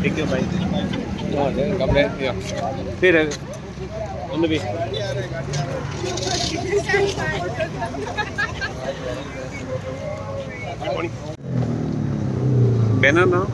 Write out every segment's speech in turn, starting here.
Take your bike. No, then come there. Yeah. Here, on the way. Banner now.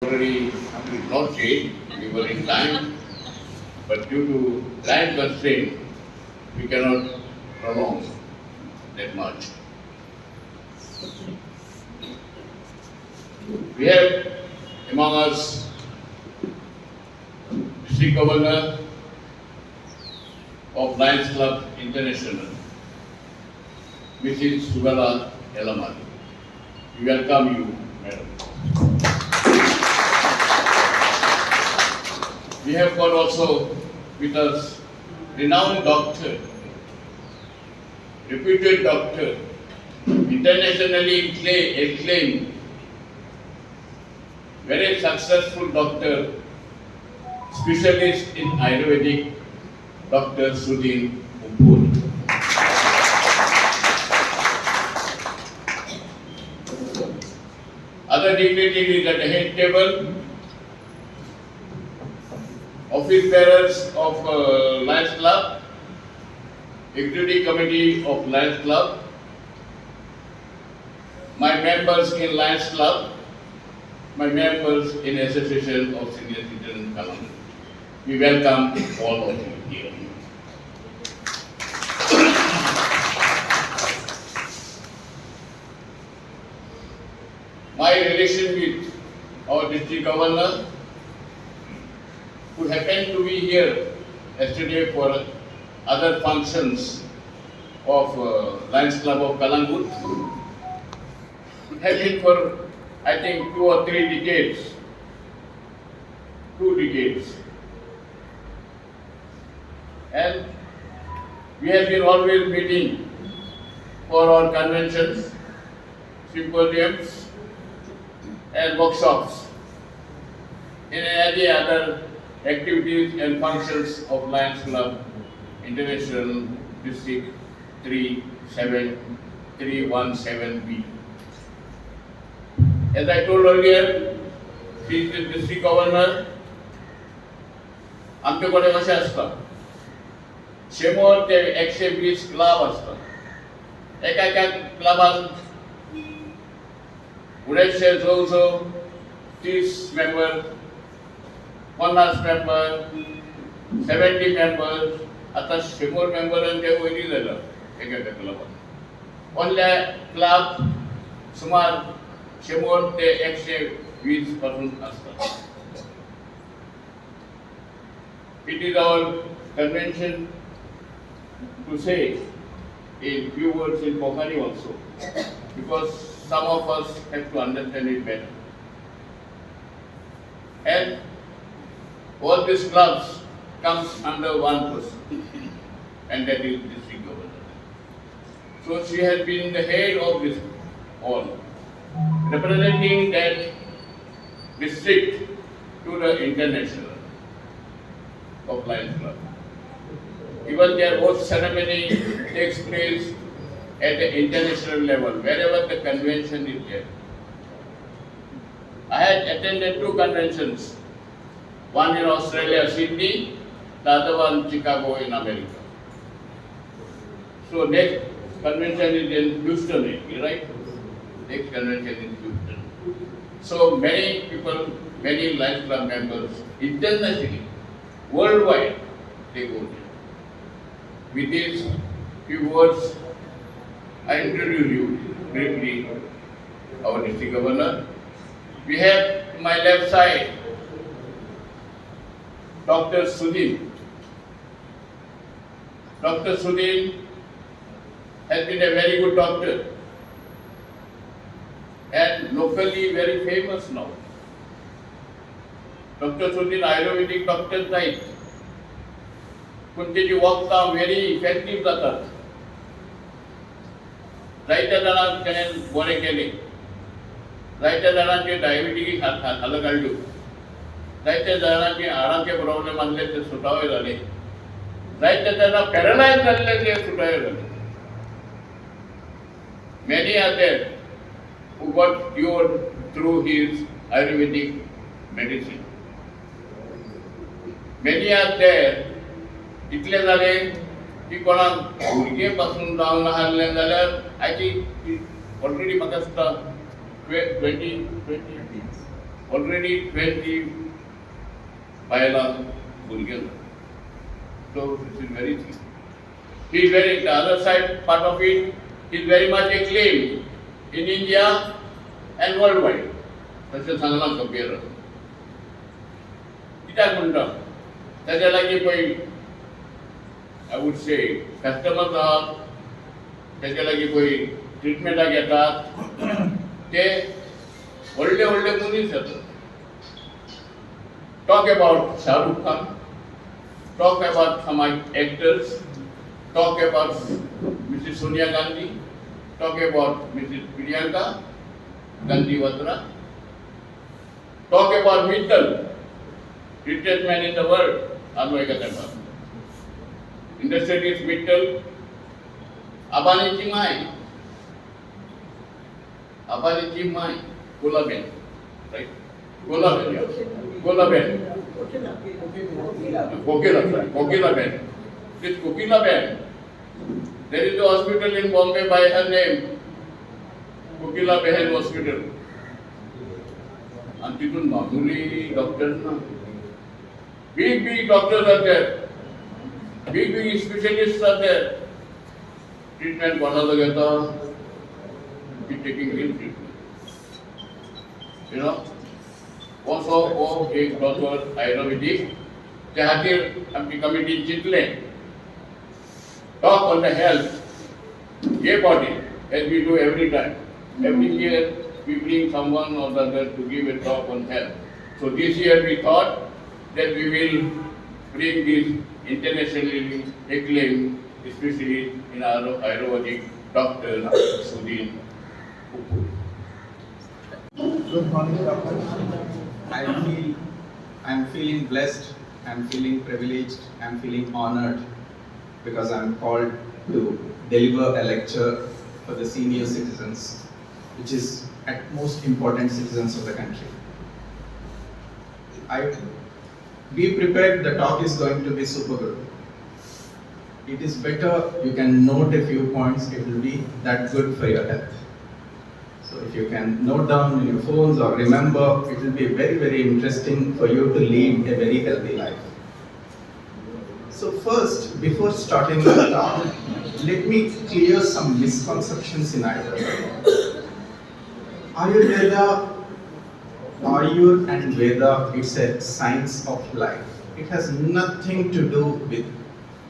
Already not late, we were in time, but due to time constraint, we cannot prolong that much. We have among us District Governor of Lions Club International, Mrs. Suggala Yelamali. We welcome you, Madam. We have got also with us renowned doctor, reputed doctor, internationally acclaimed, very successful doctor, specialist in Ayurvedic, Dr. Sudhindra Uppoor. Other dignitaries at the head table, office bearers of Lions Club, Executive Committee of Lions Club, my members in Lions Club, my members in Association of Senior Citizens Ghar Calangute. We welcome all of you here. My relation with our district governor, who happened to be here yesterday for other functions of Lions Club of Calangute, have been for I think 2 or 3 decades, 2 decades. And we have been always meeting for our conventions, symposiums and workshops in any other activities and functions of Lions Club International District 317B. As I told earlier, he is the district governor. आमच्याकडे कसे असतात, शेमोर ते 120 club असतात. एका क्लबात 30 member, 50 member, 70 member, आता 100 member आणि ते vary झालं एका क्लबात. onल्या क्लब सुमार 100 ते 120 पासून असतात. It is our convention to say a few words in Konkani also, because some of us have to understand it better. And all these clubs comes under one person, and that is district governor. So she has been the head of this all, representing that district to the international of Lions Club. Even their host ceremony takes place at the international level, wherever the convention is there. I had attended 2 conventions, one in Australia, Sydney, the other one Chicago in America. So next convention is in Houston, right? Next convention is Houston. So many people, many Lions Club members, internationally, worldwide, they go there. With these few words, I introduce you briefly our district governor. We have to my left side Dr. Sudhindra. Dr. Sudhindra has been a very good doctor and locally very famous now. Dr. Sudhindra Ayurvedic doctor type. कोणत्याची वखदां very effective जातात. जायत्या जाणांक तेणें बरें केलें. जायत्या जाणांचे diabetes हालो काडल्यो. जायत्या जाणांचे हाडांचे प्रॉब्लेम आसले ते सुटावे जाले. जायत्या जाणां पॅरलायज जाल्ले ते सुटावे जाले. Many are there who got cured through his Ayurvedic medicine. Many are there इतले जाले की कोणाक भुरगे पासून जावंक नासलें जाल्यार आय थिंक ऑलरेडी म्हाका दिसता 20 ऑलरेडी 20 बायलांक भुरगे जाले. So this is very thing. He is very, the other side part of it is very much acclaimed in India and worldwide. तशें सांगलां कबीर. कित्याक म्हणटा ताच्या लागीं पळय I would say customers आहात ताच्या लागीं पळय ट्रिटमेंटाक येतात ते व्हडले व्हडले मनीस येतात. Talk about Shah Rukh Khan, talk about some actors, talk about Mrs. Sonia Gandhi, talk about Mrs. Priyanka Gandhi Vadra, talk about Mittal, richest man in the world, Always Industrialist Mittal, Abaniची माय, Golaben, right? Golaben. Kokilaben. This Kokilaben, there is a hospital in Bombay by her name, Kokila Behan Hospital. And people normally doctors, big doctors are there. Big specialists are there. Treatment कोणाला घेता, be taking real treatment. You know, also एक doctor Ayurvedic त्या खातीर आमची committee चिंतले. Talk on the health, ये body, as we do every time. Every year we bring someone or the other to give a talk on health. So this year we thought that we will bring this internationally acclaimed, especially in our Ayurvedic Dr. Sudhindra Uppoor. Good morning, doctor. I'm feeling blessed, I'm feeling privileged, I'm feeling honored because I'm called to deliver a lecture for the senior citizens, which is at most important citizens of the country. Be prepared, the talk is going to be super good. It is better you can note a few points, it will be that good for your health. So if you can note down in your phones or remember, it will be very interesting for you to lead a very healthy life. So first, before starting the talk, let me clear some misconceptions in Ayurveda. Ayur and Veda, it's a science of life. It has nothing to do with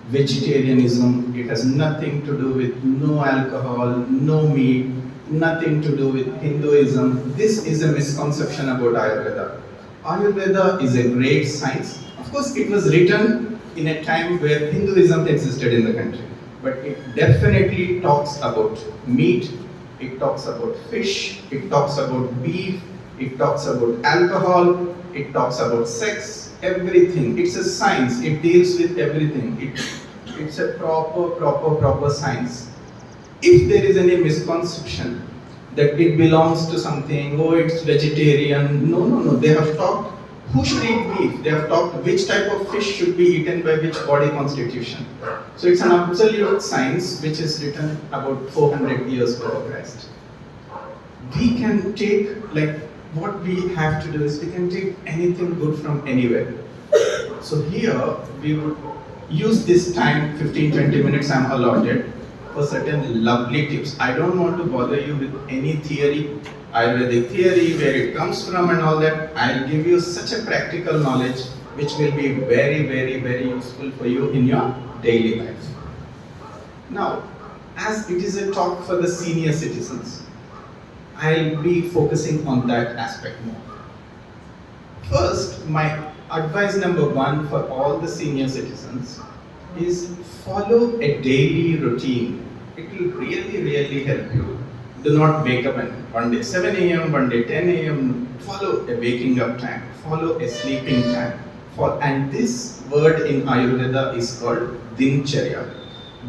vegetarianism, it has nothing to do with no alcohol, no meat, nothing to do with Hinduism. This is a misconception about Ayurveda. Ayurveda is a great science. Of course, it was written in a time where Hinduism existed in the country. But it definitely talks about meat, it talks about fish, it talks about beef, it talks about alcohol, it talks about sex, everything. It's a science, it deals with everything. It's a proper science. If there is any misconception that it belongs to something, oh it's vegetarian, no, they have talked Who should eat beef? They have talked which type of fish should be eaten by which body constitution. So it's an absolute science which is written about 400 years before Christ. We can take, like, what we have to do is we can take anything good from anywhere. So here we would use this time, 15-20 minutes I'm allotted, for certain lovely tips. I don't want to bother you with any theory, Ayurvedic theory, where it comes from and all that. I'll give you such a practical knowledge which will be very, very, very useful for you in your daily life. Now, as it is a talk for the senior citizens, I'll be focusing on that aspect more. First, my advice number one for all the senior citizens is follow a daily routine. It will really, really help you. Do not wake up and one day 7 a.m., one day 10 a.m. Follow a waking up time. Follow a sleeping time. And this word in Ayurveda is called Dincharya.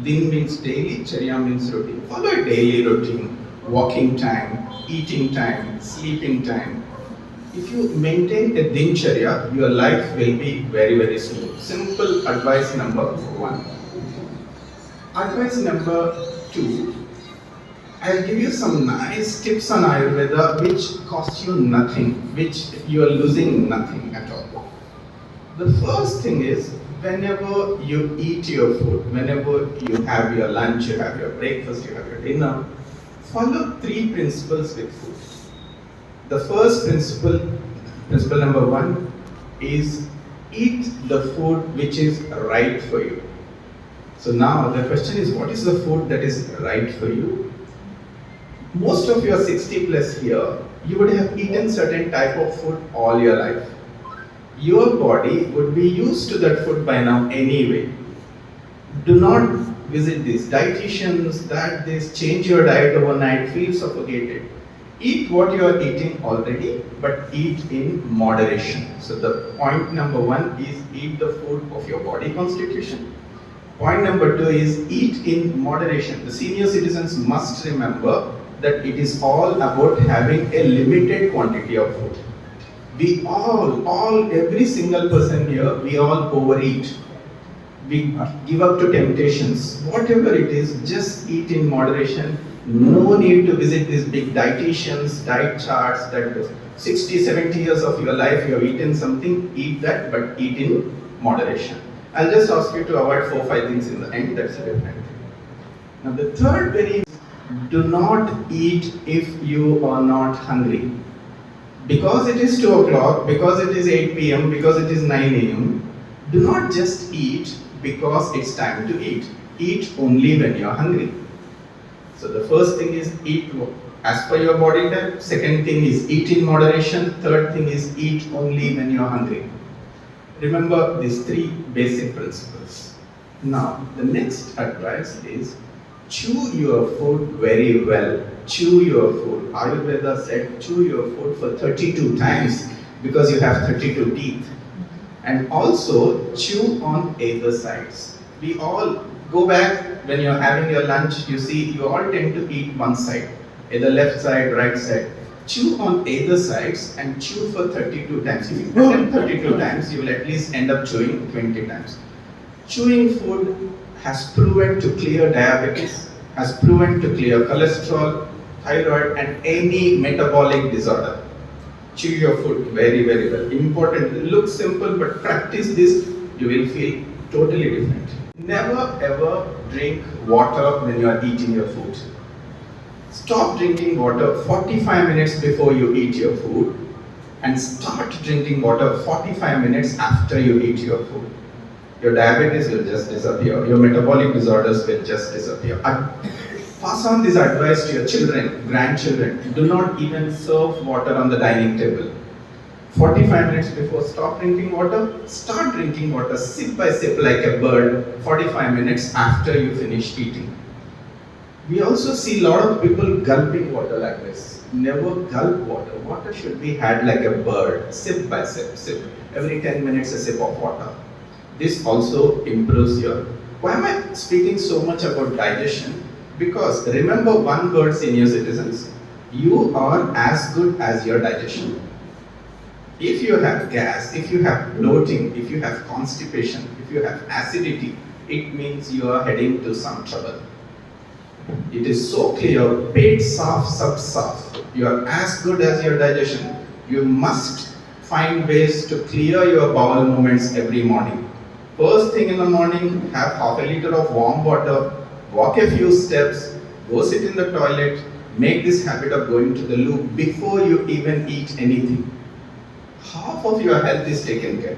Din means daily, Charya means routine. Follow a daily routine. Walking time, eating time, sleeping time. If you maintain a Dincharya, your life will be very, very smooth. Simple advice number one. Advice number two, I'll give you some nice tips on Ayurveda which cost you nothing, which you are losing nothing at all. The first thing is, whenever you eat your food, whenever you have your lunch, you have your breakfast, you have your dinner, follow three principles with food. The first principle number one, is eat the food which is right for you. So now the question is, what is the food that is right for you? Most of your 60 plus here, you would have eaten certain type of food all your life. Your body would be used to that food by now anyway. Do not visit these dietitians, change your diet overnight, feel suffocated. Eat what you are eating already, but eat in moderation. So the point number one is eat the food of your body constitution. Point number two is eat in moderation. The senior citizens must remember that it is all about having a limited quantity of food. We every single person here, we all overeat. We give up to temptations. Whatever it is, just eat in moderation. No need to visit these big dietitians, diet charts, that 60, 70 years of your life you have eaten something, eat that, but eat in moderation. I'll just ask you to avoid 4-5 things in the end, that's a different thing. Now the third very, do not eat if you are not hungry. Because it is 2 o'clock, because it is 8 p.m., because it is 9 a.m., do not just eat because it's time to eat. Eat only when you are hungry. So the first thing is eat as per your body type. Second thing is eat in moderation. Third thing is eat only when you are hungry. Remember these three basic principles. Now the next advice is chew your food very well. Chew your food. Ayurveda said chew your food for 32 times because you have 32 teeth. And also chew on either sides. We all go back when you're having your lunch, you see you all tend to eat one side, either left side, right side. Chew on either sides and chew for 32 times. If you attempt 32 times, you will at least end up chewing 20 times. Chewing food has proven to clear diabetes, has proven to clear cholesterol, thyroid and any metabolic disorder. Chew your food very, very well. Important. It looks simple, but practice this, you will feel totally different. Never ever drink water when you are eating your food. Stop drinking water 45 minutes before you eat your food and start drinking water 45 minutes after you eat your food. Your diabetes will just disappear. Your metabolic disorders will just disappear. Pass on this advice to your children, grandchildren. Do not even serve water on the dining table. 45 minutes before, stop drinking water, start drinking water sip by sip like a bird 45 minutes after you finish eating. We also see a lot of people gulping water like this. Never gulp water. Water should be had like a bird, sip by sip, sip. Every 10 minutes a sip of water. This also improves your... Why am I speaking so much about digestion? Because remember one word, senior citizens, you are as good as your digestion. If you have gas, if you have bloating, if you have constipation, if you have acidity, it means you are heading to some trouble. It is so clear, पेट साफ सब साफ. You are as good as your digestion. You must find ways to clear your bowel movements every morning. First thing in the morning, have half a liter of warm water, walk a few steps, go sit in the toilet, make this habit of going to the loo before you even eat anything. Half of your health is taken care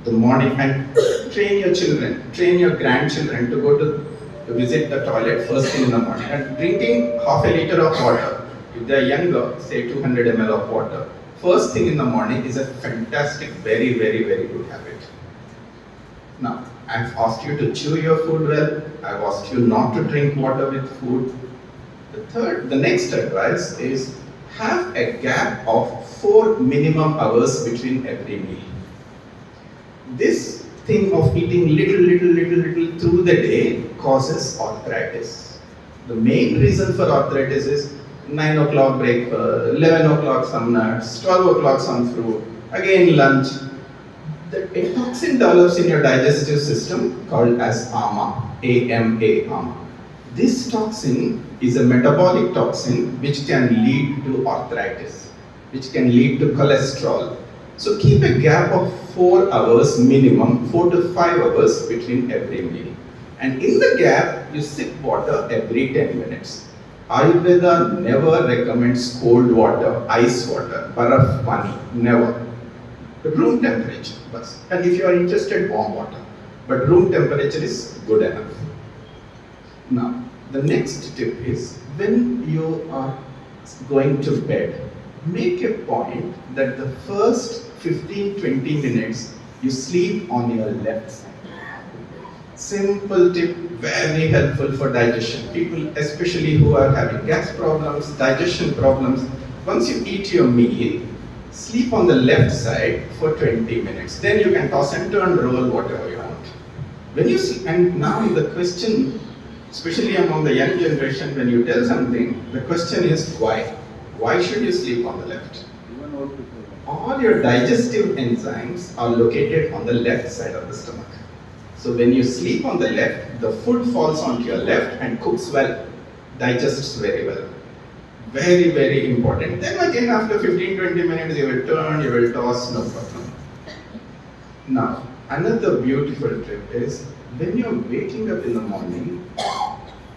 the morning, and train your children, train your grandchildren to go to visit the toilet first thing in the morning, and drinking half a liter of water. If they are younger, say 200 ml of water. First thing in the morning is a fantastic, very, very, very good habit. Now, I've asked you to chew your food well. I've asked you not to drink water with food. The next advice is have a gap of 4 minimum hours between every meal. This thing of eating little through the day causes arthritis. The main reason for arthritis is 9 o'clock breakfast, 11 o'clock some nuts, 12 o'clock some fruit, again lunch. A toxin develops in your digestive system called as AMA, AMA. This toxin is a metabolic toxin which can lead to arthritis, which can lead to cholesterol. So keep a gap of 4 hours minimum, 4 to 5 hours between every meal. And in the gap, you sip water every 10 minutes. Ayurveda never recommends cold water, ice water, baraf pani, never. Room temperature, bas. And if you are interested, warm water. But room temperature is good enough. Now, the next tip is when you are going to bed, make a point that the first 15-20 minutes you sleep on your left side. Simple tip, very helpful for digestion. People, especially who are having gas problems, digestion problems, once you eat your meal, sleep on the left side for 20 minutes. Then you can toss and turn, roll, whatever you want. When you sleep, and now the question, especially among the young generation, when you tell something, the question is why? Why should you sleep on the left? All your digestive enzymes are located on the left side of the stomach. So when you sleep on the left, the food falls onto your left and cooks well, digests very well. Very, very important. Then again, after 15-20 minutes, you will turn, you will toss, no problem. Now, another beautiful tip is when you're waking up in the morning,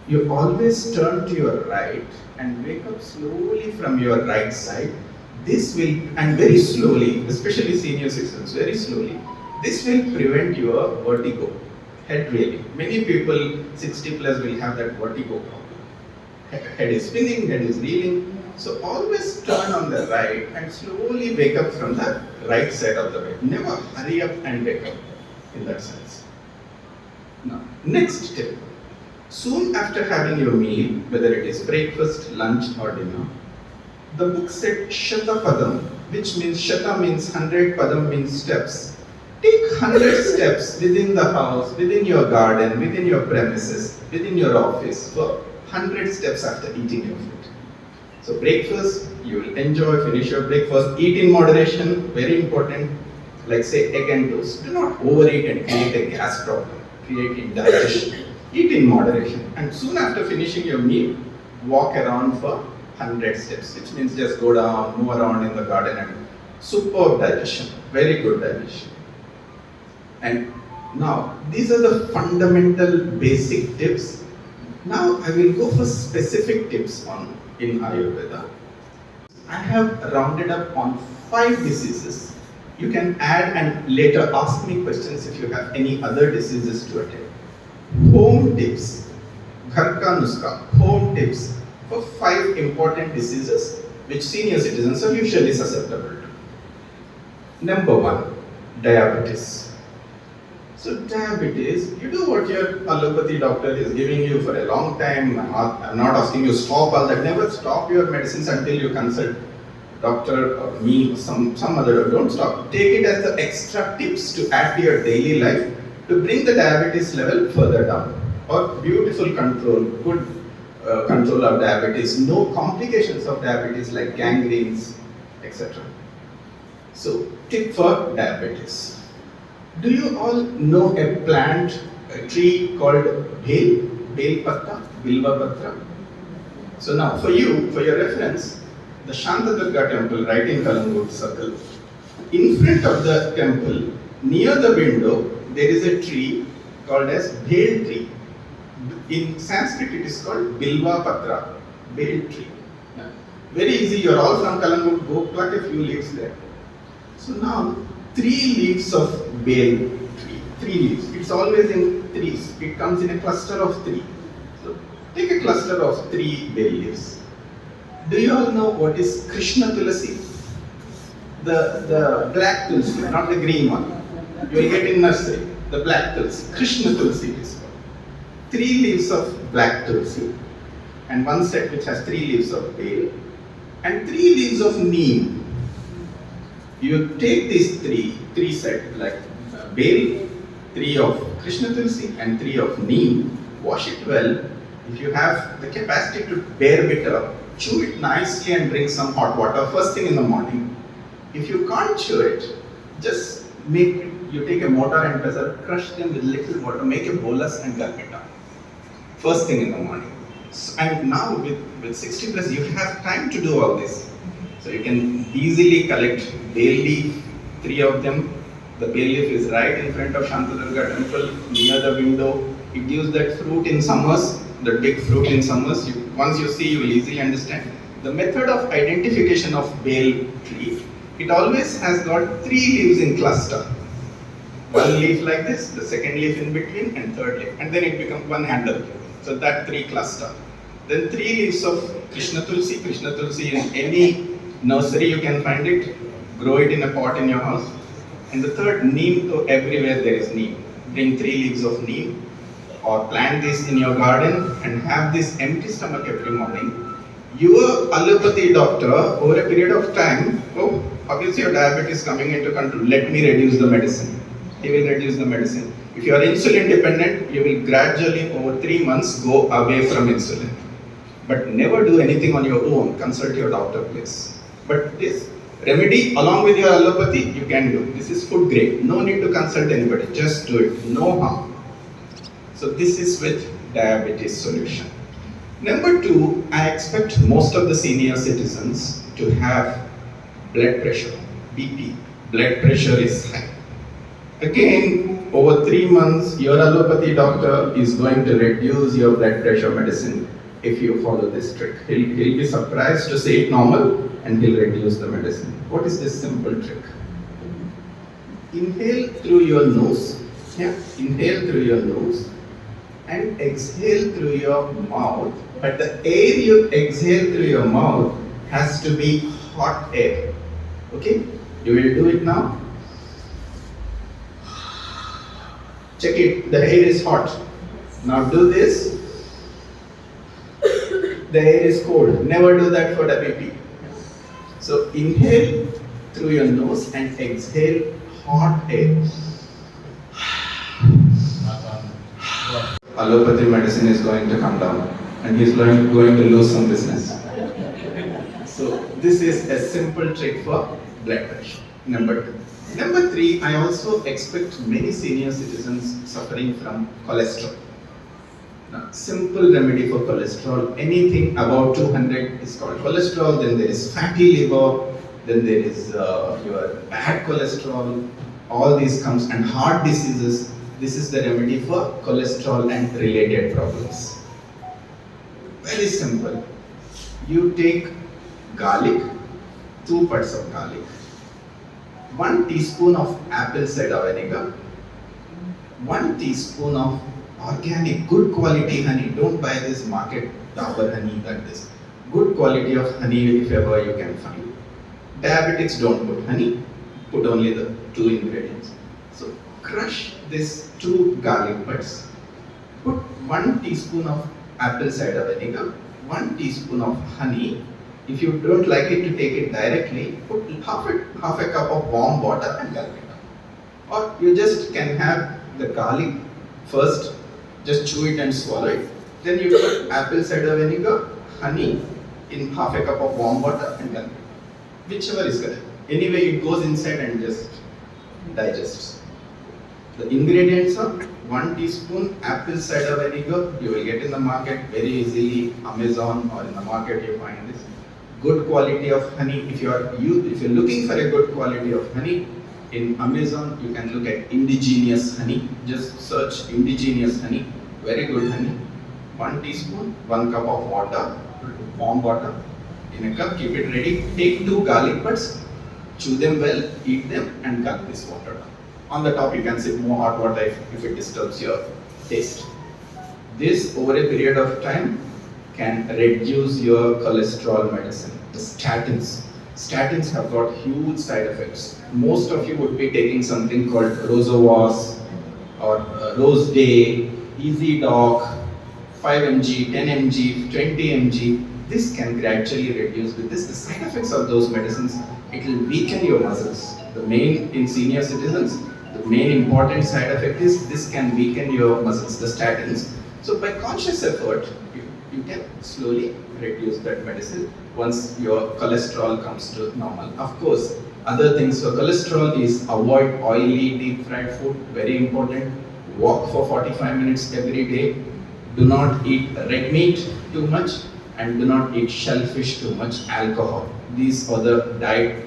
you always turn to your right and wake up slowly from your right side. This will, and very slowly, especially senior citizens, very slowly, this will prevent your vertigo, head reeling. Many people 60 plus will have that vertigo problem. Head is spinning, head is reeling. So always turn on the right and slowly wake up from the right side of the bed. Never hurry up and wake up in that sense. Now, next tip. Soon after having your meal, whether it is breakfast, lunch or dinner, the book said Shata Padam, which means Shata means 100, Padam means steps. Take 100 steps within the house, within your garden, within your premises, within your office for 100 steps after eating your food. So breakfast, you will enjoy, finish your breakfast, eat in moderation, very important. Like say egg and toast, do not overeat and create a gas problem, create indigestion. Eat in moderation, and soon after finishing your meal, walk around for 100 steps, which means just go down, move around in the garden, and superb digestion, very good digestion. And now, these are the fundamental basic tips. Now I will go for specific tips in Ayurveda. I have rounded up on 5 diseases. You can add and later ask me questions if you have any other diseases to attend. Home tips, Ghar ka nuska, home tips for 5 important diseases which senior citizens are usually susceptible to. Number 1, diabetes. So diabetes, you do what your allopathy doctor is giving you for a long time. I'm not asking you to stop all that. Never stop your medicines until you consult doctor or me or some other. Don't stop. Take it as the extra tips to add to your daily life to bring the diabetes level further down. Or beautiful control, good control of diabetes, no complications of diabetes like gangrenes, etc. So, tip for diabetes. Do you all know a plant, a tree called bel patta, bilva patra? So now, for your reference, the Shantadurga temple right in Calangute Circle, in front of the temple, near the window, there is a tree called as bel tree. In Sanskrit, it is called bilva patra, bel tree. Very easy, you are all from Calangute, go pluck a few leaves there. So now, 3 leaves of bel tree, 3 leaves. It's always in threes. It comes in a cluster of 3. So take a cluster of 3 bel leaves. Do you all know what is Krishna Tulasi? The black tulsi, not the green one. You will get in nursery. The black tulsi, Krishna Tulasi is called. 3 leaves of black tulsi, and 1 set which has 3 leaves of bel, and 3 leaves of neem. You take these three set like bel, 3 of Krishna Tulsi and 3 of neem. Wash it well. If you have the capacity to bear bitter, chew it nicely and drink some hot water first thing in the morning. If you can't chew it, just you take a mortar and pestle, crush them with little water, make a bolus and gulp it down. First thing in the morning. And now with 60 plus, you have time to do all this. So you can easily collect bel leaf, 3 of them. The bel leaf is right in front of Shantadurga temple, near the window. It gives that fruit in summers, the big fruit in summers. Once you see, you will easily understand. The method of identification of bel tree, it always has got 3 leaves in cluster. 1 leaf like this, the 2nd leaf in between, and 3rd leaf. And then it becomes 1 handle. So that 3 cluster. Then 3 leaves of Krishna Tulsi. Krishna Tulsi in any nursery you can find it. Grow it in a pot in your house. And the 3rd, neem. So everywhere there is neem. Bring 3 leaves of neem, or plant this in your garden and have this empty stomach every morning. Your allopathy doctor, over a period of time, obviously your diabetes coming into control, let me reduce the medicine. He will reduce the medicine. If you are insulin dependent, you will gradually over 3 months go away from insulin. But never do anything on your own, consult your doctor please. But this remedy along with your allopathy, you can do. This is food grade, no need to consult anybody, just do it, no harm. So this is with diabetes solution. Number 2, I expect most of the senior citizens to have blood pressure, BP. Blood pressure is high. Again, over 3 months, your allopathy doctor is going to reduce your blood pressure medicine if you follow this trick. He'll be surprised to say it normal and he'll reduce the medicine. What is this simple trick? Inhale through your nose. Yeah, inhale through your nose and exhale through your mouth. But the air you exhale through your mouth has to be hot air. Okay? You will do it now. Check it, the air is hot. Now do this. The air is cold. Never do that for WP. So inhale through your nose and exhale hot air. Allopathy medicine is going to come down and he's going to lose some business. So this is a simple trick for blood pressure. Number 2. Number 3, I also expect many senior citizens suffering from cholesterol. Now, simple remedy for cholesterol, anything above 200 is called cholesterol, then there is fatty liver, then there is your bad cholesterol, all these comes, and heart diseases. This is the remedy for cholesterol and related problems. Very simple. You take garlic, 2 parts of garlic, 1 teaspoon of apple cider vinegar, 1 teaspoon of organic, good quality honey. Don't buy this market Dabur honey like this. Good quality of honey if ever you can find. Diabetics don't put honey, put only the 2 ingredients. So crush this 2 garlic buds, put 1 teaspoon of apple cider vinegar, 1 teaspoon of honey. If you don't like it to take it directly, put half a cup of warm water and gulp it up. Or you just can have the garlic first, just chew it and swallow it. Then you put apple cider vinegar, honey in half a cup of warm water and gulp it. Whichever is correct. Anyway, it goes inside and just digests. The ingredients are 1 teaspoon apple cider vinegar. You will get in the market very easily, Amazon or in the market you find this. Good quality of honey. If you're looking for a good quality of honey, in Amazon you can look at indigenous honey. Just search indigenous honey. Very good honey. 1 teaspoon, 1 cup of water, warm water. In a cup, keep it ready. Take 2 garlic buds, chew them well, eat them, and gulp this water down. On the top, you can sip more hot water if it disturbs your taste. This, over a period of time, can reduce your cholesterol medicine. The statins. Statins have got huge side effects. Most of you would be taking something called Rosovas or Rose Day, Easy Doc, 5 mg, 10 mg, 20 mg. This can gradually reduce with this. The side effects of those medicines, it will weaken your muscles. The main, in senior citizens, the main important side effect is this can weaken your muscles, the statins. So by conscious effort, you can slowly reduce that medicine once your cholesterol comes to normal. Of course, other things for cholesterol is avoid oily, deep fried food, very important. Walk for 45 minutes every day. Do not eat red meat too much and do not eat shellfish too much. Alcohol. These are the diet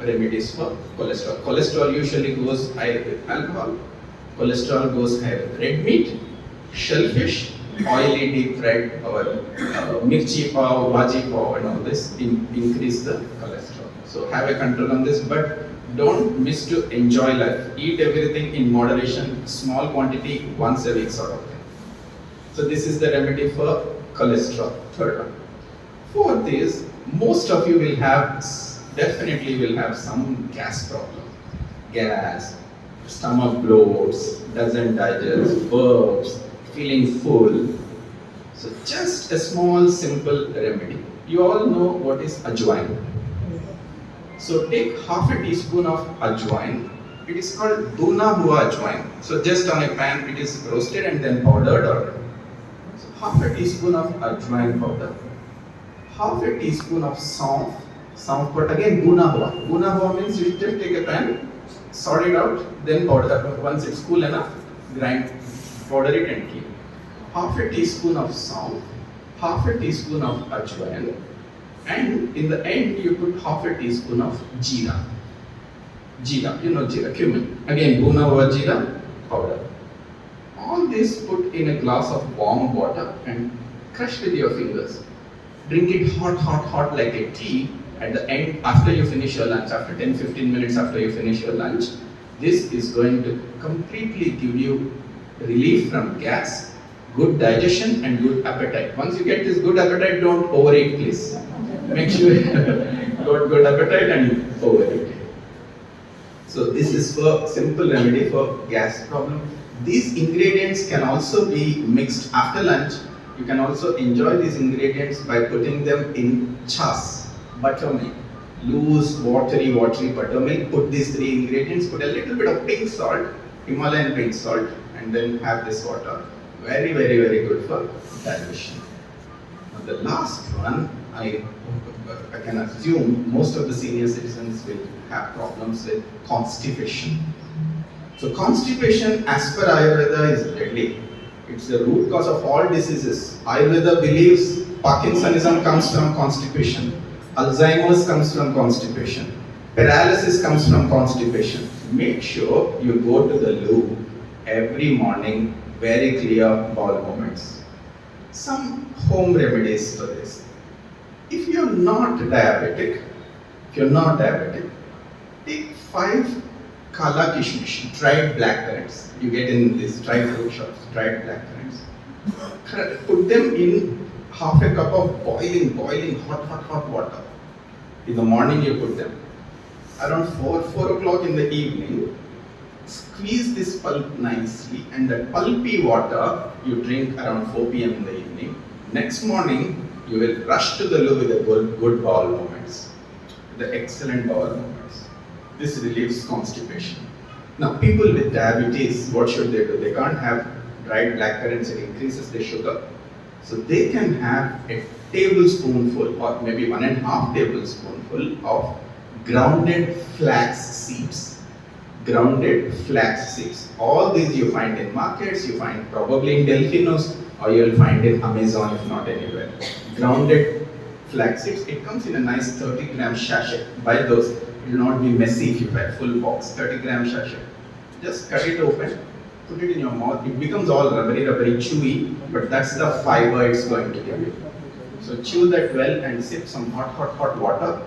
remedies for cholesterol. Cholesterol usually goes high with alcohol. Cholesterol goes high with red meat, shellfish, oily deep fried or mirchi pav, bhaji pav and all this increase the cholesterol. So have a control on this, but don't miss to enjoy life. Eat everything in moderation, small quantity, once a week sort of thing. So this is the remedy for cholesterol. Third one. Fourth is, most of you will have, definitely will have some gas problem. Gas, stomach bloats, doesn't digest, burps, feeling full. So just a small simple remedy. You all know what is ajwain. So take half a teaspoon of ajwain. It is called bhuna hua ajwain. So just on a pan it is roasted and then powdered, or so half a teaspoon of ajwain powder. Half a teaspoon of saunf. Saunf, but again bhuna hua. Bhuna hua means you just take a pan, sort it out, then powder. Once it's cool enough, grind, powder it and keep. Half a teaspoon of saunf, half a teaspoon of ajwain, and in the end you put half a teaspoon of jeera. Jeera, you know jeera, cumin. Again bhuna hua jeera powder. All this put in a glass of warm water and crush with your fingers. Drink it hot, hot, hot like a tea. At the end, after you finish your lunch, after 10-15 minutes after you finish your lunch, this is going to completely give you relief from gas, good digestion and good appetite. Once you get this good appetite, don't overeat please. Make sure you got good appetite and overeat. So this is for simple remedy for gas problem. These ingredients can also be mixed after lunch. You can also enjoy these ingredients by putting them in chas, buttermilk, loose watery buttermilk. Put these 3 ingredients, put a little bit of pink salt, Himalayan pink salt, and then have this water. Very, very, very good for digestion. Now the last one, I can assume most of the senior citizens will have problems with constipation. So constipation as per Ayurveda is deadly. It's the root cause of all diseases. Ayurveda believes Parkinsonism comes from constipation. Alzheimer's comes from constipation. Paralysis comes from constipation. Make sure you go to the loo every morning, very clear bowel movements. Some home remedies for this. If you're not diabetic, take 5 kala kishmish, dried blackcurrants. You get in these dried fruit shops, dried blackcurrants. Put them in half a cup of boiling, hot water. In the morning you put them. Around 4 o'clock in the evening, squeeze this pulp nicely, and that pulpy water you drink around 4 p.m. in the evening. Next morning, you will rush to the loo with the good bowel movements, the excellent bowel movements. This relieves constipation. Now, people with diabetes, what should they do? They can't have dried blackcurrants, it increases the sugar. So they can have a tablespoonful or maybe 1.5 tablespoonful of grounded flax seeds. Grounded flax seeds. All these you find in markets, you find probably in Delphinos, or you'll find in Amazon if not anywhere. Grounded flax seeds. It comes in a nice 30-gram sachet. Buy those. It will not be messy if you buy full box. 30-gram sachet. Just cut it open, put it in your mouth. It becomes all rubbery, chewy, but that's the fiber it's going to give you. So chew that well and sip some hot water.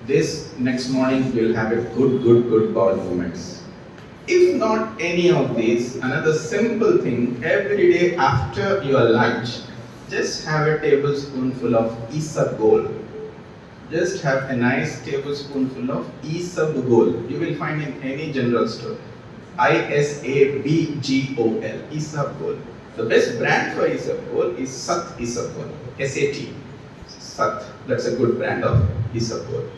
This next morning you'll have a good bowel movements. If not any of these, another simple thing, every day after your lunch, just have a tablespoonful of isabgol. Just have a nice tablespoonful of isabgol. You will find in any general store. Isabgol, isabgol. The best brand for isabgol is Sat Isabgol, SAT. Sat, that's a good brand of isabgol.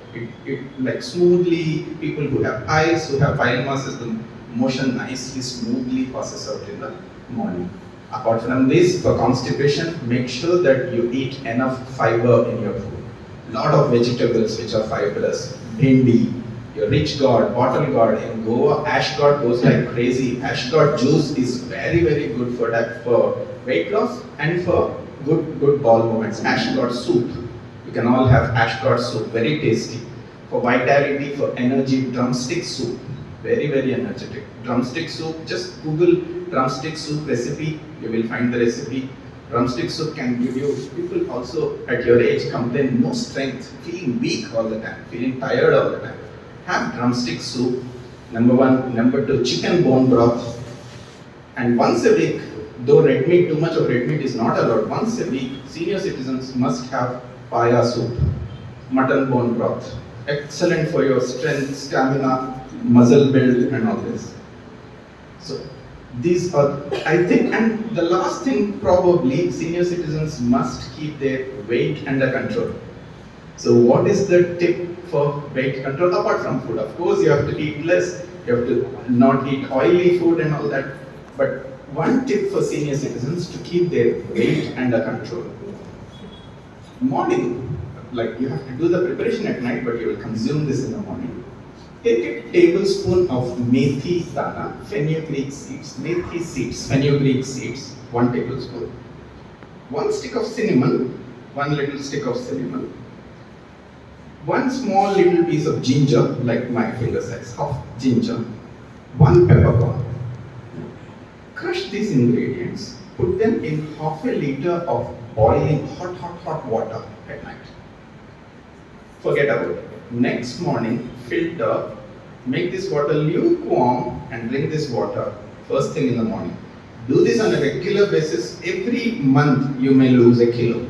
It like smoothly, people who have eyes, who have bile masses, the motion nicely, smoothly passes out in the morning. Apart from this, for constipation, make sure that you eat enough fiber in your food. Lot of vegetables which are fibrous, bhindi, your rich gourd, bottle gourd. In Goa, ash gourd goes like crazy. Ash gourd juice is very good for that, for weight loss and for good bowel movements. Ash gourd soup. You can all have ash gourd soup, very tasty. For vitality, for energy, drumstick soup. Very energetic. Drumstick soup, just Google drumstick soup recipe, you will find the recipe. Drumstick soup can give you, people also at your age complain no strength, feeling weak all the time, feeling tired all the time. Have drumstick soup, number one. Number two, chicken bone broth. And once a week, though red meat, too much of red meat is not allowed, once a week, senior citizens must have paya soup, mutton bone broth. Excellent for your strength, stamina, muscle build and all this. So these are, I think, and the last thing probably, senior citizens must keep their weight under control. So what is the tip for weight control apart from food? Of course you have to eat less, you have to not eat oily food and all that. But one tip for senior citizens to keep their weight under control. Morning, like you have to do the preparation at night, but you will consume this in the morning. Take a tablespoon of methi dana, fenugreek seeds, methi seeds, fenugreek seeds, 1 tablespoon. 1 stick of cinnamon, 1 little stick of cinnamon. 1 small little piece of ginger, like my finger size, half ginger. 1 peppercorn. Crush these ingredients, put them in half a liter of boiling hot water at night. Forget about it. Next morning, filter, make this water lukewarm and drink this water first thing in the morning. Do this on a regular basis. Every month you may lose a kilo.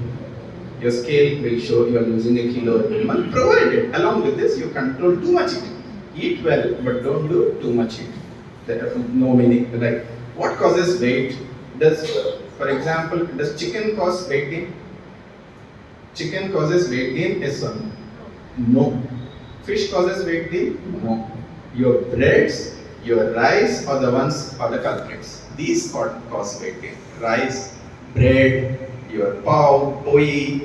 Your scale will show you are losing a kilo every month, provided along with this you control too much eating. Eat well, but don't do too much eating. That has no meaning. Like, what causes weight? For example, does chicken cause weight gain? Chicken causes weight gain, yes or no? No. Fish causes weight gain? No. Your breads, your rice are the culprits. These cause weight gain. Rice, bread, your pav, poi,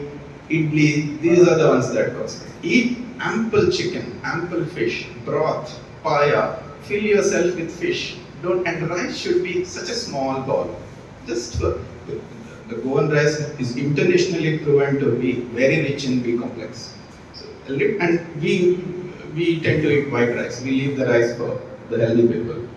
idli, these are the ones that cause weight. Eat ample chicken, ample fish, broth, paya, fill yourself with fish. And rice should be such a small bowl. Just for the Goan rice is internationally proven to be very rich in B complex. And we tend to eat white rice. We leave the rice for the healthy people.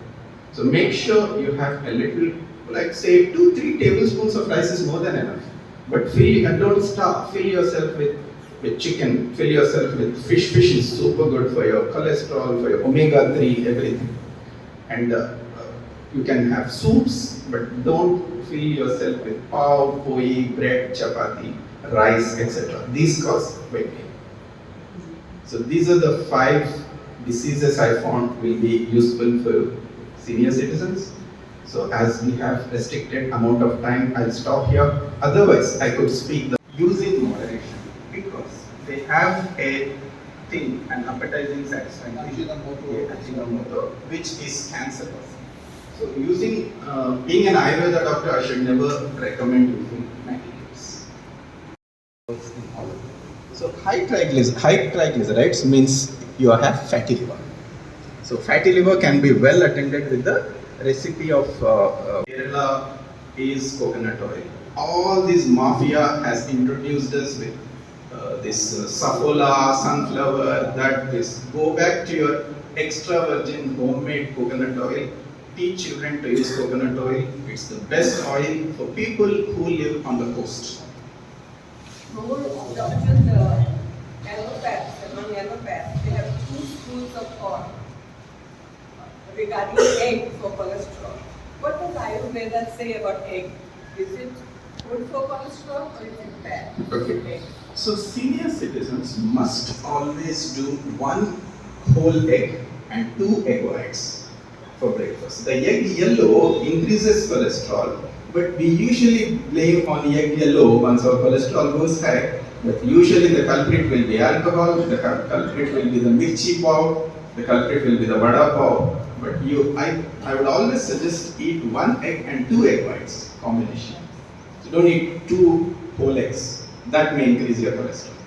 So make sure you have a little, like say 2-3 tablespoons of rice is more than enough. But don't starve. Fill yourself with chicken. Fill yourself with fish. Fish is super good for your cholesterol, for your omega-3, everything. And you can have soups, but don't fill yourself with pav, poi, bread, chapati, rice, etc. These cause weight gain. So these are the 5 diseases I found will be useful for senior citizens. So as we have restricted amount of time, I'll stop here. Otherwise, I could speak using moderation because they have a thing, an appetizing satisfying Ajinomoto, which is cancerous. So using, being an Ayurveda doctor, I should never recommend using additives. So high triglycerides means you have fatty liver. So fatty liver can be well attended with the recipe of Kerala is coconut oil. All this mafia has introduced us with this safola, sunflower, that this. Go back to your extra virgin homemade coconut oil. Teach children to use coconut oil. It's the best oil for people who live on the coast. More doctors, allopaths, among allopaths, they have two schools of thought regarding egg for cholesterol. What does Ayurveda say about egg? Is it good for cholesterol or is it bad? Okay. So senior citizens must always do 1 whole egg and 2 egg whites for breakfast. The egg yellow increases cholesterol, but we usually blame on egg yellow once our cholesterol goes high. But usually the culprit will be alcohol, the culprit will be the mirchi pav, the culprit will be the vada pav. But I would always suggest eat 1 egg and 2 egg whites combination. So don't eat 2 whole eggs. That may increase your cholesterol.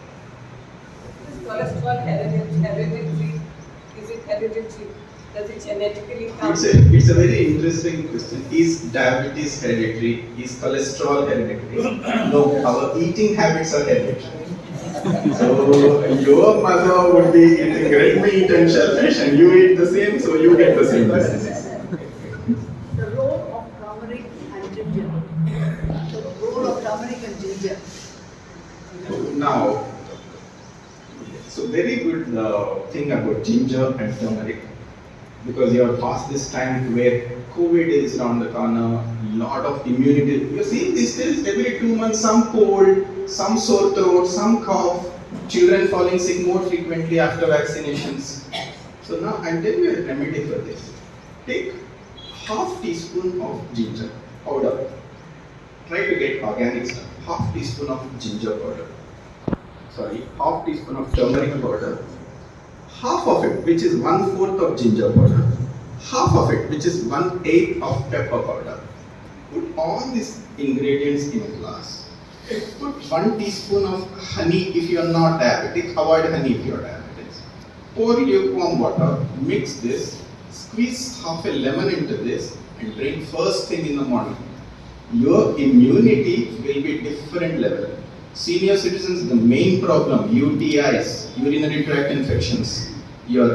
Is cholesterol hereditary? Is it hereditary? Does it genetically come? It's a very interesting question. Is diabetes hereditary? Is cholesterol hereditary? No, our eating habits are hereditary. So your mother would be eating red meat and shellfish and you eat the same, so you get the same diseases. The role of turmeric and ginger. The role of turmeric and ginger. Now, so very good thing about ginger and turmeric, because you are past this time where COVID is around the corner, lot of immunity. You see these days every 2 months some cold, some sore throat, some cough, children falling sick more frequently after vaccinations. So now I'll tell you a remedy for this. Take half teaspoon of ginger powder. Try to get organic stuff. Half teaspoon of ginger powder. Half teaspoon of turmeric powder. Half of it, which is 1/4 of ginger powder. Half of it, which is 1/8 of pepper powder. Put all these ingredients in a glass. Put 1 teaspoon of honey if you are not diabetic. Avoid honey if you are diabetic. Pour lukewarm water. Mix this. Squeeze half a lemon into this and drink first thing in the morning. Your immunity will be different level. Senior citizens, the main problem, UTIs, urinary tract infections, your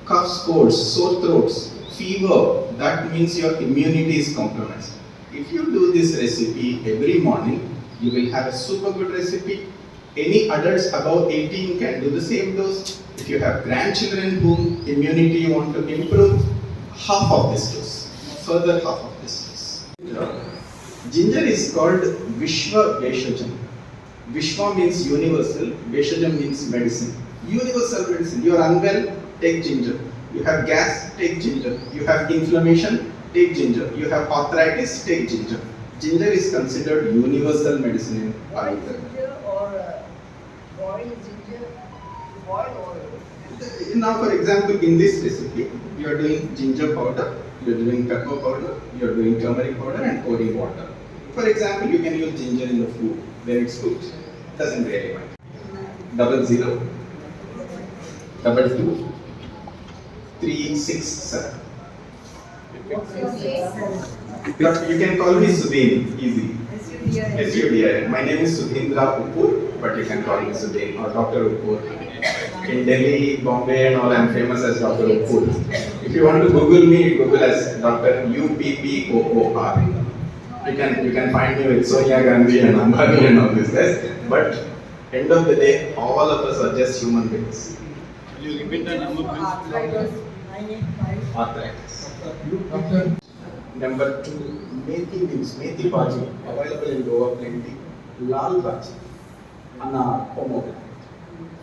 cough colds, sore throats, fever, that means your immunity is compromised. If you do this recipe every morning, you will have a super good recipe. Any adults above 18 can do the same dose. If you have grandchildren whom immunity you want to improve, half of this dose, further half of this dose. Ginger is called Vishwa Beshajam. Vishwa means universal, Beshajam means medicine. Universal medicine. You are unwell, take ginger. You have gas, take ginger. You have inflammation, take ginger. You have arthritis, take ginger. Ginger is considered universal medicine in Ayurveda. Ginger or boiled ginger, boiled or Now, for example, in this recipe, you are doing ginger powder, you are doing pepper powder, you are doing turmeric powder, and pouring water. For example, you can use ginger in the food when it's cooked. Doesn't really matter. 00 22 367. You can call me Sudhin, easy. SUDI. My name is Sudhindra Uppoor, but you can call me Sudhin or Dr. Uppoor. In Delhi, Bombay and all, I am famous as Dr. Uppoor. If you want to Google me, Google as Dr. Uppoor. You can find me with Sonia Gandhi and Ambani and all this guys. But end of the day, all of us are just human beings. Will you repeat the number, please? arthritis, 985. Arthritis. Number 2, methi leaves, methi bhaji, available in Goa plenty. Lal bhaji, anar, pomegranate.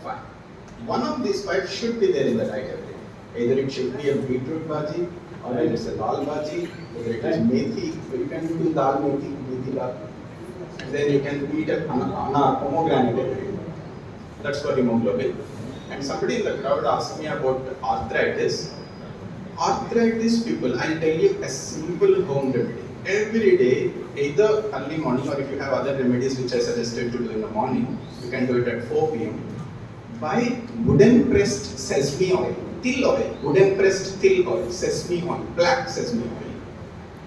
Fine. One of these 5 should be there in the diet every day. Either it should be a beetroot bhaji, or it is a lal bhaji, or it is methi. So you can do dal methi, methi dal. And then you can eat a anar, pomegranate every day. That's for hemoglobin. And somebody in the crowd asked me about arthritis. Arthritis people, I'll tell you a simple home remedy. Every day, either early morning or if you have other remedies which I suggested to do in the morning, you can do it at 4 p.m. Buy wooden pressed sesame oil, till oil, wooden pressed till oil, sesame oil, black sesame oil.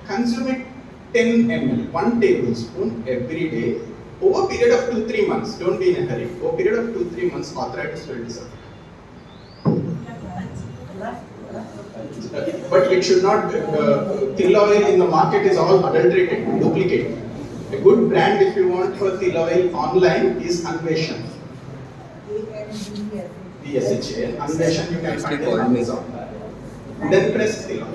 Consume it 10 ml, 1 tablespoon every day over a period of 2-3 months. Don't be in a hurry. Over a period of 2-3 months, arthritis will disappear. But it should not, till oil in the market is all adulterated, duplicated. A good brand if you want for till oil online is Anveshan. DSHA. Anveshan you can find on Amazon. Then press till oil.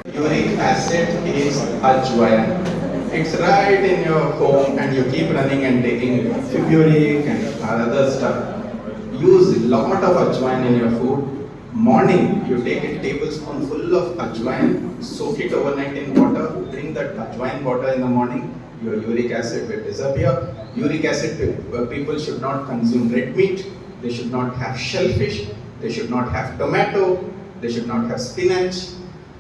Uric acid is ajwain. It's right in your home and you keep running and taking Fiburic and other stuff. Use a lot of ajwain in your food. Morning, you take a tablespoonful of ajwain, soak it overnight in water, drink that ajwain water in the morning, your uric acid will disappear. Uric acid people should not consume red meat, they should not have shellfish, they should not have tomato, they should not have spinach,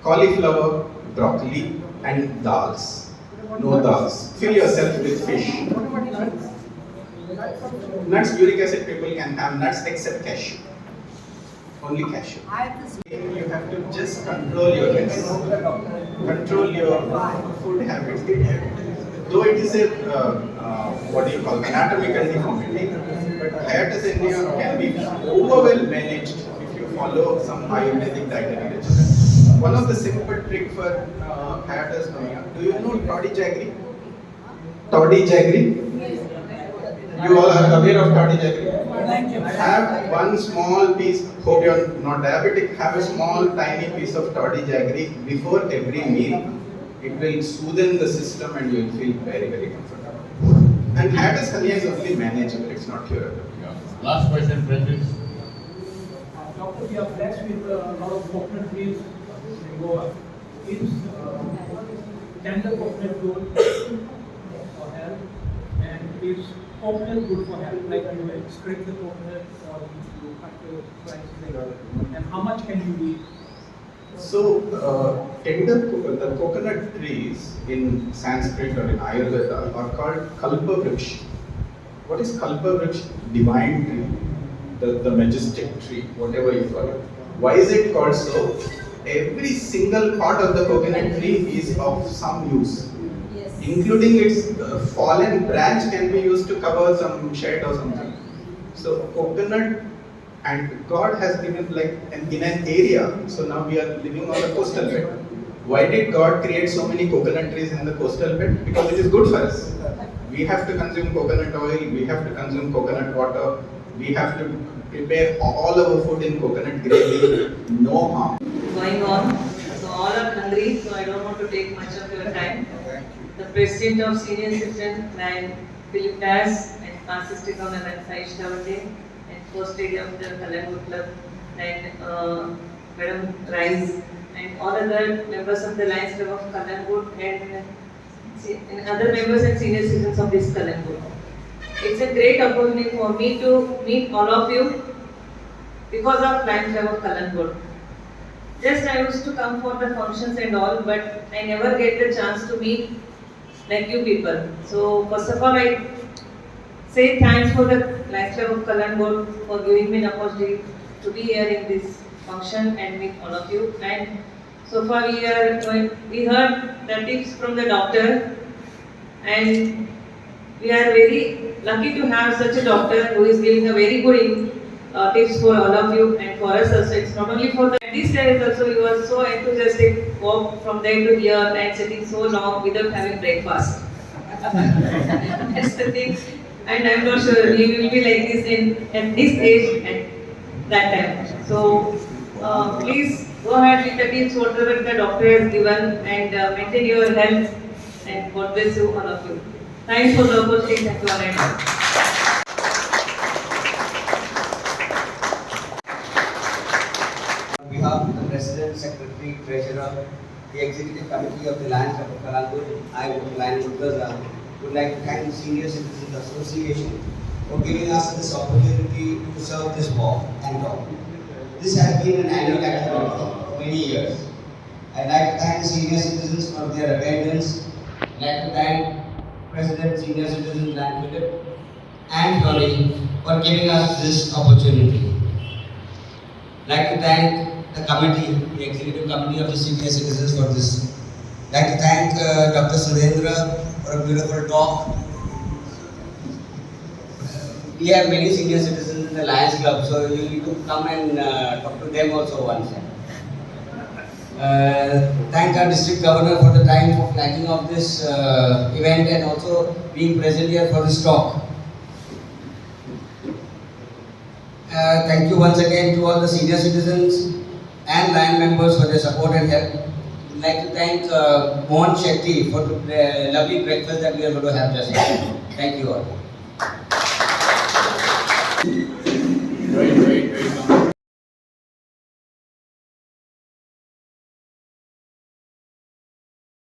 cauliflower, broccoli and dals. No dals. Fill yourself with fish. Nuts, uric acid people can have nuts except cashew. Only cashew. You have to just control your rest, control your food habits. Though it is a anatomical deformity, but hiatus hernia can be overall managed if you follow some Ayurvedic dietary regimen. One of the simple trick for hiatus hernia. Do you know toddy jaggery? Toddy jaggery. You all are aware of toddy jaggery? Have one small piece, hope you are not diabetic, have a small tiny piece of toddy jaggery before every meal. It will soothe the system and you will feel very, very comfortable. And hiatus hernia is only manageable, it's not curable. Yeah. Last question, Francis. Doctor, we are blessed with a lot of coconut trees in Goa. Is tender coconut good for health? And is coconut good for health? Like you extract the coconut or you cut the slices, and how much can you eat? So, the coconut trees in Sanskrit or in Ayurveda are called Kalpavriksha. What is Kalpavriksha? Divine tree, the majestic tree, whatever you call it. Why is it called so? Every single part of the coconut tree is of some use. Yes. Including its fallen branch can be used to cover some shed or something. So, coconut. And God has given in an area, so now we are living on the coastal belt. Why did God create so many coconut trees in the coastal belt? Because it is good for us. We have to consume coconut oil, we have to consume coconut water, we have to prepare all our food in coconut gravy, no harm. Going on, so all are hungry, so I don't want to take much of your time. The President of Senior Citizens and Filipe and Francis and Saish First lady of the Calangute Club and Madam Raies and all other members of the Lions Club of Calangute and other members and senior citizens of this Calangute. It's a great opportunity for me to meet all of you because of Lions Club of Calangute. Just I used to come for the functions and all, but I never get the chance to meet like you people. So first of all, I say thanks for the Lions Club of Calangute for giving me an opportunity to be here in this function and meet all of you. And so far we heard the tips from the doctor, and we are very lucky to have such a doctor who is giving a very good tips for all of you and for us also. It's not only for the this time also you were so enthusiastic, walk from there to here and sitting so long without having breakfast. That's the thing. And I'm not sure we will be like this at this age and that time. So please go ahead with the tips whatever the doctor has given and maintain your health and God bless you all of you. Thanks for the opportunity. Thank you all right now. On behalf of the President, Secretary, Treasurer, the Executive Committee of the Lions Club of Calangute, I would like to thank the Senior Citizens Association for giving us this opportunity to serve this walk and talk. This has been an annual activity for many years. I'd like to thank the senior citizens for their attendance. I'd like to thank President, Senior Citizens Ghar Calangute, and Lawande for giving us this opportunity. I'd like to thank the committee, the executive committee of the Senior Citizens for this. I'd like to thank Dr. Sudhindra for a beautiful talk. We have many senior citizens in the Lions Club, so you need to come and talk to them also once. Thank our district governor for the time for flagging of this event and also being present here for this talk. Thank you once again to all the senior citizens and Lion members for their support and help. I'd like to thank Mohan Shetty for the lovely breakfast that we are going to have just now. Thank you all.